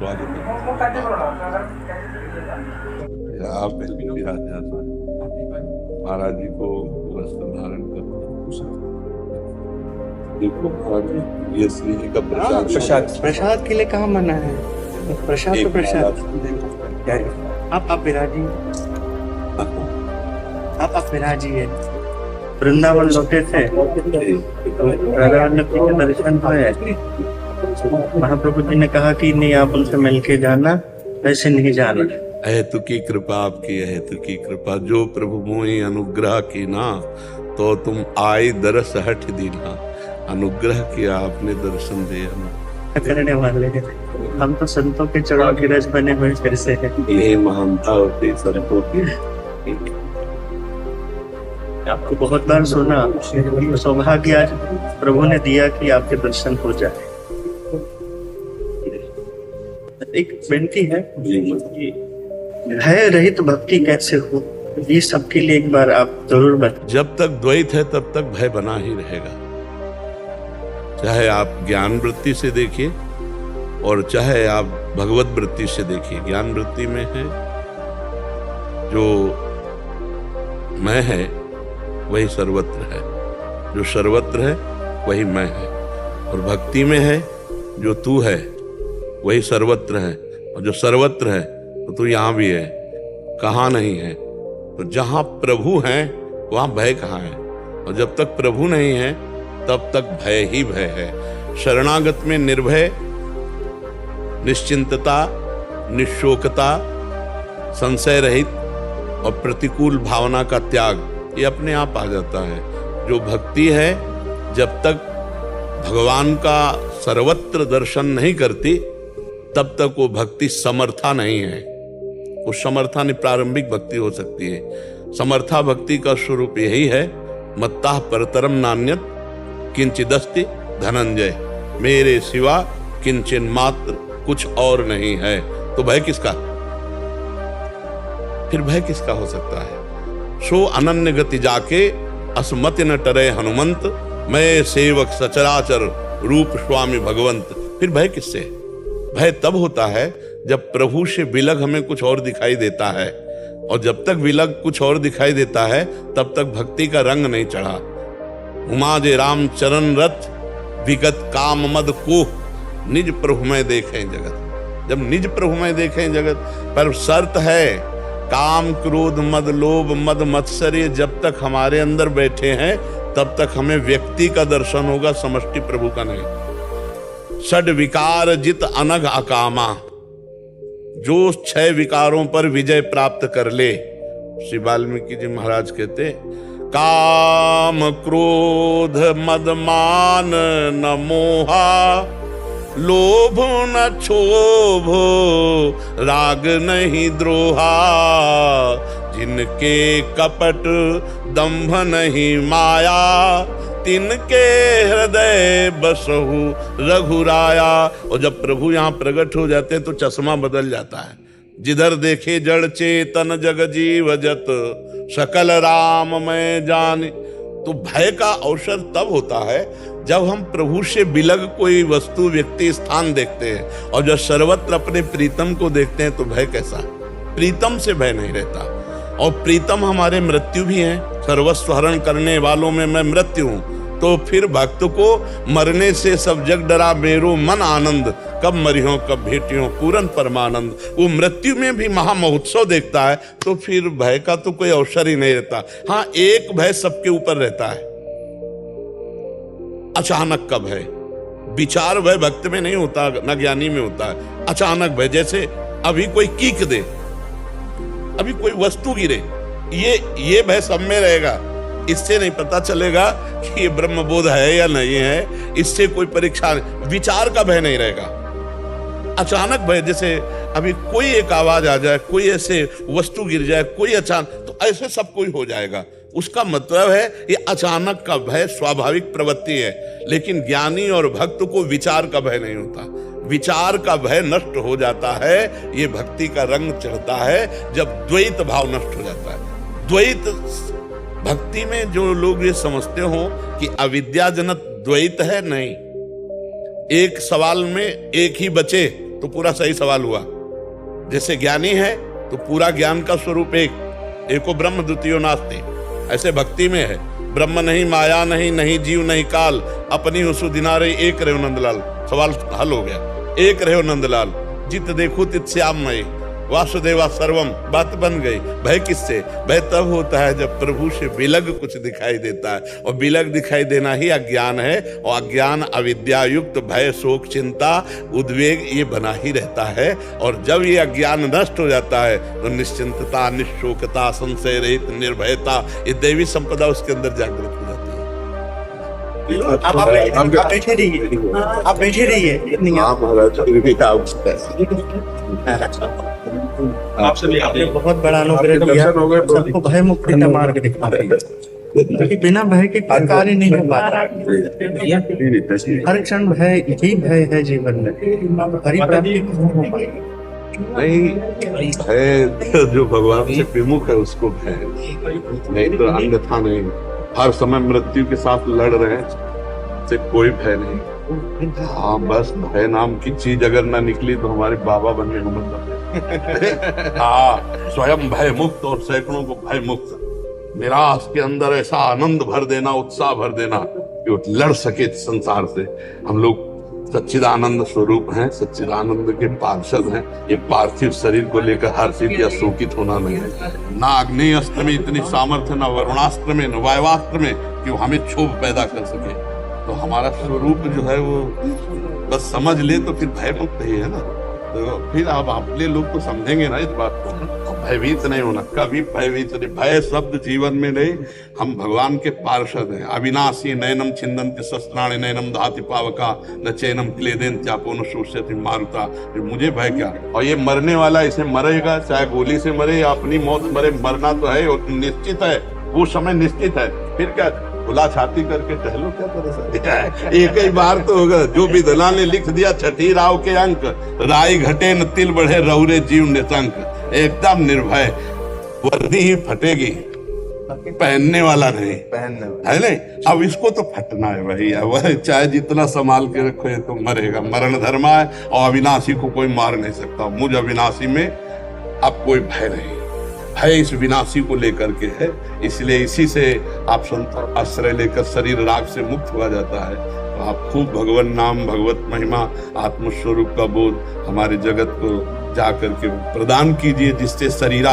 स्वागत है। आप महाराज जी को वस्त्र धारण कर देखो महाराज जी, ये श्री जी का प्रसाद। प्रसाद के लिए कहाँ मना है? प्रसाद तो प्रसाद। आप विराजिए, आप विराजिए। वृंदावन लौटे थे तो राधा वल्लभ जी के दर्शन हुए। महाप्रभु जी ने कहा कि नहीं, आप उनसे मिलके जाना, वैसे नहीं जाना। अहेतु की कृपा आपकी, अहेतु की कृपा। जो प्रभु मोहि अनुग्रह की ना, तो तुम आई दरस हठ दीना। अनुग्रह किया आपने, दर्शन दिया ना। करने वाले हैं हम तो संतों के चरणों की रज बने हुए फिर से है। ये महानता होती संतों की। आपको बहुत बार सुना, सौभाग्य आज प्रभु ने दिया कि आपके दर्शन हो जाए। एक विनती है कि भय रहित भक्ति कैसे हो, ये सबके लिए एक बार आप जरूर बताएं। जब तक द्वैत है तब तक भय बना ही रहेगा। चाहे आप ज्ञान वृत्ति से देखिए और चाहे आप भगवत वृत्ति से देखिए। ज्ञान वृत्ति में है जो मैं है वही सर्वत्र है, जो सर्वत्र है वही मैं है। और भक्ति में है जो तू है वही सर्वत्र है, और जो सर्वत्र है तो तू यहाँ भी है, कहाँ नहीं है। तो जहाँ प्रभु है वहाँ भय कहाँ है? और जब तक प्रभु नहीं है तब तक भय ही भय है। शरणागत में निर्भय, निश्चिंतता, निशोकता, संशय रहित और प्रतिकूल भावना का त्याग, ये अपने आप आ जाता है। जो भक्ति है जब तक भगवान का सर्वत्र दर्शन नहीं करती तब तक वो भक्ति समर्था नहीं है। वो समर्था नहीं, प्रारंभिक भक्ति हो सकती है। समर्था भक्ति का स्वरूप यही है, मत्ता परतरम नान्यत किंचिदस्ति धनंजय, मेरे सिवा किंचन मात्र कुछ और नहीं है। तो भय किसका? फिर भय किसका हो सकता है? सो अनन्य गति जाके असमति न टरे हनुमंत, मैं सेवक सचराचर रूप स्वामी भगवंत। फिर भय किससे? भय तब होता है जब प्रभु से विलग हमें कुछ और दिखाई देता है, और जब तक विलग कुछ और दिखाई देता है तब तक भक्ति का रंग नहीं चढ़ा। उमा जे राम चरण रथ विगत काम मद को निज प्रभु में देखें जगत। जब निज प्रभु में देखें जगत, पर शर्त है काम क्रोध मद लोभ मद मत्सर्य जब तक हमारे अंदर बैठे हैं तब तक हमें व्यक्ति का दर्शन होगा, समष्टि प्रभु का नहीं। षड विकार जित अनघ अकामा, जो 6 विकारों पर विजय प्राप्त कर ले। श्री वाल्मीकि जी महाराज कहते, काम क्रोध मद मान न मोहा, लोभ न क्षोभ राग नहीं द्रोहा, जिनके कपट दंभ नहीं माया, तिनके हृदय बसहु रघुराया। और जब प्रभु यहाँ प्रकट हो जाते हैं तो चश्मा बदल जाता है। जिधर देखे जड़ चेतन जग जीव जत, सकल राम मैं जान। तो भय का अवसर तब होता है जब हम प्रभु से बिलग कोई वस्तु व्यक्ति स्थान देखते हैं, और जब सर्वत्र अपने प्रीतम को देखते हैं तो भय कैसा? प्रीतम से भय नहीं रहता। और प्रीतम हमारे मृत्यु भी है, सर्वस्व हरण करने वालों में मैं मृत्यु हूं। तो फिर भक्त को मरने से सब जग डरा मेरो मन आनंद, कब मरियो कब भेटियो पूरन परमानंद। वो मृत्यु में भी महामहोत्सव देखता है, तो फिर भय का तो कोई अवसर ही नहीं रहता। हाँ, एक भय सबके ऊपर रहता है, अचानक का भय। विचार भय भक्त में नहीं होता, न ज्ञानी में होता है। अचानक भय, जैसे अभी कोई कीक दे, अभी कोई वस्तु गिरे, ये भय सब में रहेगा। इससे नहीं पता चलेगा कि ये ब्रह्म बोध है या नहीं है, इससे कोई परीक्षा। विचार का भय नहीं रहेगा, अचानक भय। जैसे अभी कोई एक आवाज आ जाए, कोई ऐसे वस्तु गिर जाए, कोई अचानक, तो ऐसे सब कोई हो जाएगा। उसका मतलब है ये अचानक का भय स्वाभाविक प्रवृत्ति है। लेकिन ज्ञानी और भक्त को विचार का भय नहीं होता। विचार का भय नष्ट हो जाता है, ये भक्ति का रंग चढ़ता है जब द्वैत भाव नष्ट हो जाता है। द्वैत भक्ति में जो लोग ये समझते हो कि अविद्याजनक द्वैत है, नहीं। एक सवाल में एक ही बचे तो पूरा सही सवाल हुआ। जैसे ज्ञानी है तो पूरा ज्ञान का स्वरूप एको ब्रह्म द्वितीयो नास्ति, ऐसे भक्ति में है ब्रह्म नहीं, माया नहीं, नहीं जीव नहीं काल, अपनी हुसु दिनारे एक रहो नंदलाल। सवाल हल हो गया, एक रहो नंदलाल, जित देखो तित श्याममय, वासुदेवा सर्वम, बात बन गई। भय किससे? भय तब होता है जब प्रभु से विलग कुछ दिखाई देता है, और विलग दिखाई देना ही अज्ञान है, और अज्ञान अविद्या युक्त भय शोक चिंता उद्वेग ये बना ही रहता है। और जब ये अज्ञान नष्ट हो जाता है तो निश्चिंतता, निशोकता, संशय रहित निर्भयता, ये दैवी संपदा उसके अंदर जागृत हो जाती है। आप बैठे रहिए, आप बैठे रहिए। आपसे भी आपने बहुत बड़ा अनुग्रह किया, सबको भय मुक्ति का मार्ग दिखा रही है, क्योंकि बिना भय के कोई कार्य नहीं हो पाता। हर क्षण भय ही भय है जीवन में, हरि प्राप्ति नहीं हो पाएगी। नहीं, भय जो भगवान से विमुख है उसको भय, नहीं तो अन्यथा नहीं। हर समय मृत्यु के साथ लड़ रहे हैं से कोई भय नहीं। हाँ, बस भय नाम की चीज अगर ना निकली तो हमारे बाबा बनने को मतलब हाँ, स्वयं भय मुक्त और सैकड़ों को भय मुक्त, निराश के अंदर ऐसा आनंद भर देना, उत्साह भर देना कि वो लड़ सके संसार से। हम लोग सच्चिदानंद स्वरूप हैं, सच्चिदानंद के पार्षद हैं। ये पार्थिव शरीर को लेकर हर्षित या शोकित होना नहीं है। ना आग्नेय अस्त्र में इतनी सामर्थ्य, ना वरुणास्त्र में, न वायवास्त्र में कि वो हमें क्षोभ पैदा कर सके। तो हमारा स्वरूप जो है वो बस समझ ले तो फिर भय मुक्त ही है ना। तो फिर आप अपने लोग तो समझेंगे ना इस बात को, भयभीत नहीं होना, कभी भयभीत नहीं। भय शब्द जीवन में नहीं। हम भगवान के पार्षद हैं। अविनाशी नयनम छिन्दन्ति शस्त्राणि नयनम दहाति पावका न चैनम क्लेदेन चापो न शोष्यति मारुता। मुझे भय क्या? और ये मरने वाला इसे मरेगा, चाहे गोली से मरे या अपनी मौत मरे, मरना तो है और निश्चित है, वो समय निश्चित है। फिर क्या खुला छाती करके टहलो, क्या करे? एक ही बार तो होगा। जो विधना ने लिख दिया छठी राव के अंक, राई घटे न तिल बढ़े रौरे जीव नितंक। एकदम निर्भय, वर्दी ही फटेगी, पहनने वाला नहीं, है नहीं। अब इसको तो फटना है भैया, वह चाहे जितना संभाल के रखो ये तो मरेगा। मरण धर्म है और अविनाशी को कोई मार नहीं सकता। मुझ अविनाशी में अब कोई भय नहीं, भय इस विनाशी को लेकर के है। इसलिए इसी से आप संत आश्रय लेकर शरीर राग से मुक्त हुआ जाता है। तो आप खूब भगवान नाम, भगवत महिमा, आत्मस्वरूप का बोध हमारे जगत को जा करके प्रदान कीजिए, जिससे शरीरा